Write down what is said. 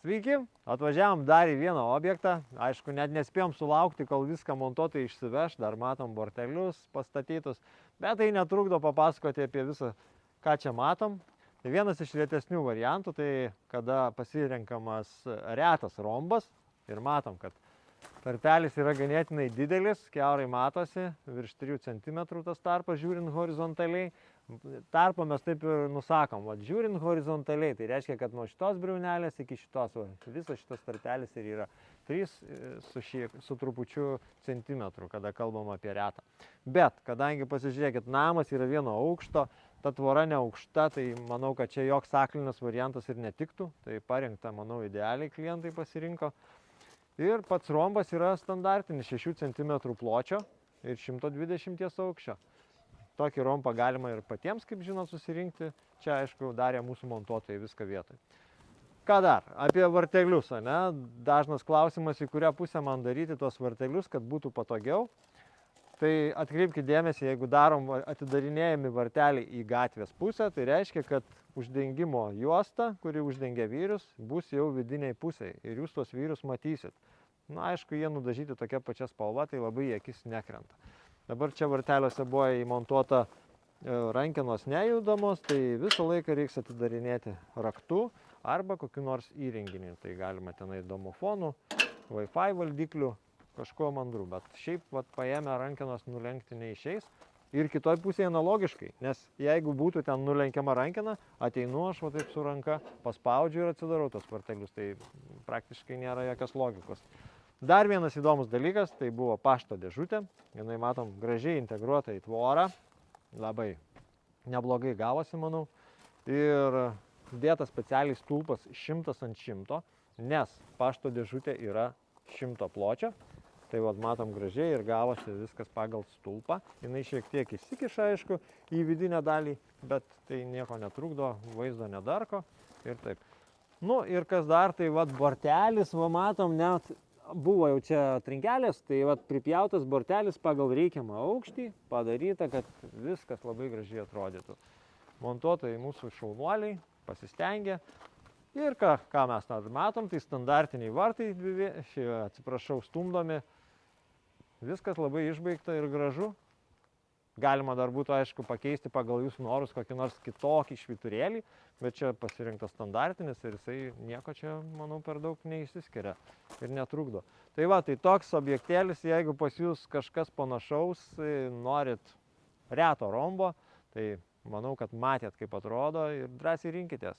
Sveiki, atvažiavom dar į vieną objektą. Aišku, net nespėjom sulaukti, kol viską montuotojai išsiveš, dar matom bortelius pastatytus, bet tai netrukdo papasakoti apie visą, ką čia matom. Tai vienas iš retesnių variantų, tai kada pasirenkamas retas rombas ir matom, kad tarpelis yra ganėtinai didelis, kiaurai matosi, virš 3 cm tas tarpas žiūrint horizontaliai. Tarpą mes taip ir nusakom, žiūrint horizontaliai, tai reiškia, kad nuo šitos briaunelės iki šitos, visas šitas tarpelis ir yra 3 su trupučiu centimetrų, kada kalbam apie retą. Bet, kadangi pasižiūrėkit, namas yra vieno aukšto, ta tvora neaukšta, tai manau, kad čia joks aklinas variantas ir netiktų, tai parinkta, manau, idealiai klientai pasirinko. Ir pats rombas yra standartinis 6 cm pločio ir 120 aukščio. Tokį rombą galima ir patiems, kaip žinot, susirinkti. Čia, aišku, darė mūsų montuotojai viską vietoj. Ką dar? Apie vartelius, ne? Dažnas klausimas, į kurią pusę man daryti tuos vartelius, kad būtų patogiau. Tai atkreipkite dėmesį, jeigu darom atidarinėjami varteliai į gatvės pusę, tai reiškia, kad uždengimo juosta, kuri uždengia vyrius, bus jau vidiniai pusėje ir jūs tuos vyrus matysit. Na, aišku, jie nudažyti tokia pačia spalva, tai labai į akis nekrenta. Dabar čia varteliuose buvo įmontuota rankenos nejudamos, tai visą laiką reiks atidarinėti raktu arba kokiu nors įrenginiu. Tai galima tenai domofonų, Wi-Fi valdiklių, kažko mandrų, bet šiaip paėmę rankenos nulenkti neišeis. Ir kitoj pusėje analogiškai, nes jeigu būtų ten nulenkiama rankena, ateinu aš taip su ranka, paspaudžiu ir atsidarau tos vartelius, tai praktiškai nėra jokios logikos. Dar vienas įdomus dalykas, tai buvo pašto dėžutė, jinai matom gražiai integruota į tvorą, labai neblogai gavosi, manau, ir dėtas specialiai stulpas 100 ant 100, nes pašto dėžutė yra 100 pločio. Tai matom gražiai ir gavosi viskas pagal stulpą. Jinai šiek tiek įsikiša, aišku, į vidinę dalį, bet tai nieko netrukdo, vaizdo nedarko ir taip. Nu ir kas dar, tai bortelis, matom, net buvo jau čia trinkelės, tai pripjautas bortelis pagal reikiamą aukštį, padaryta, kad viskas labai gražiai atrodytų. Montuotojai mūsų šaunuoliai pasistengė. Ir ką mes matom, tai standartiniai vartai, stumdomi. Viskas labai išbaigta ir gražu. Galima dar būtų, aišku, pakeisti pagal jūsų norus kokį nors kitokį švyturėlį, bet čia pasirinktas standartinis ir jisai nieko čia, manau, per daug neišsiskiria ir netrukdo. Tai tai toks objektėlis, jeigu pas jūs kažkas panašaus, norit reto rombo, tai manau, kad matėt, kaip atrodo ir drąsiai rinkitės.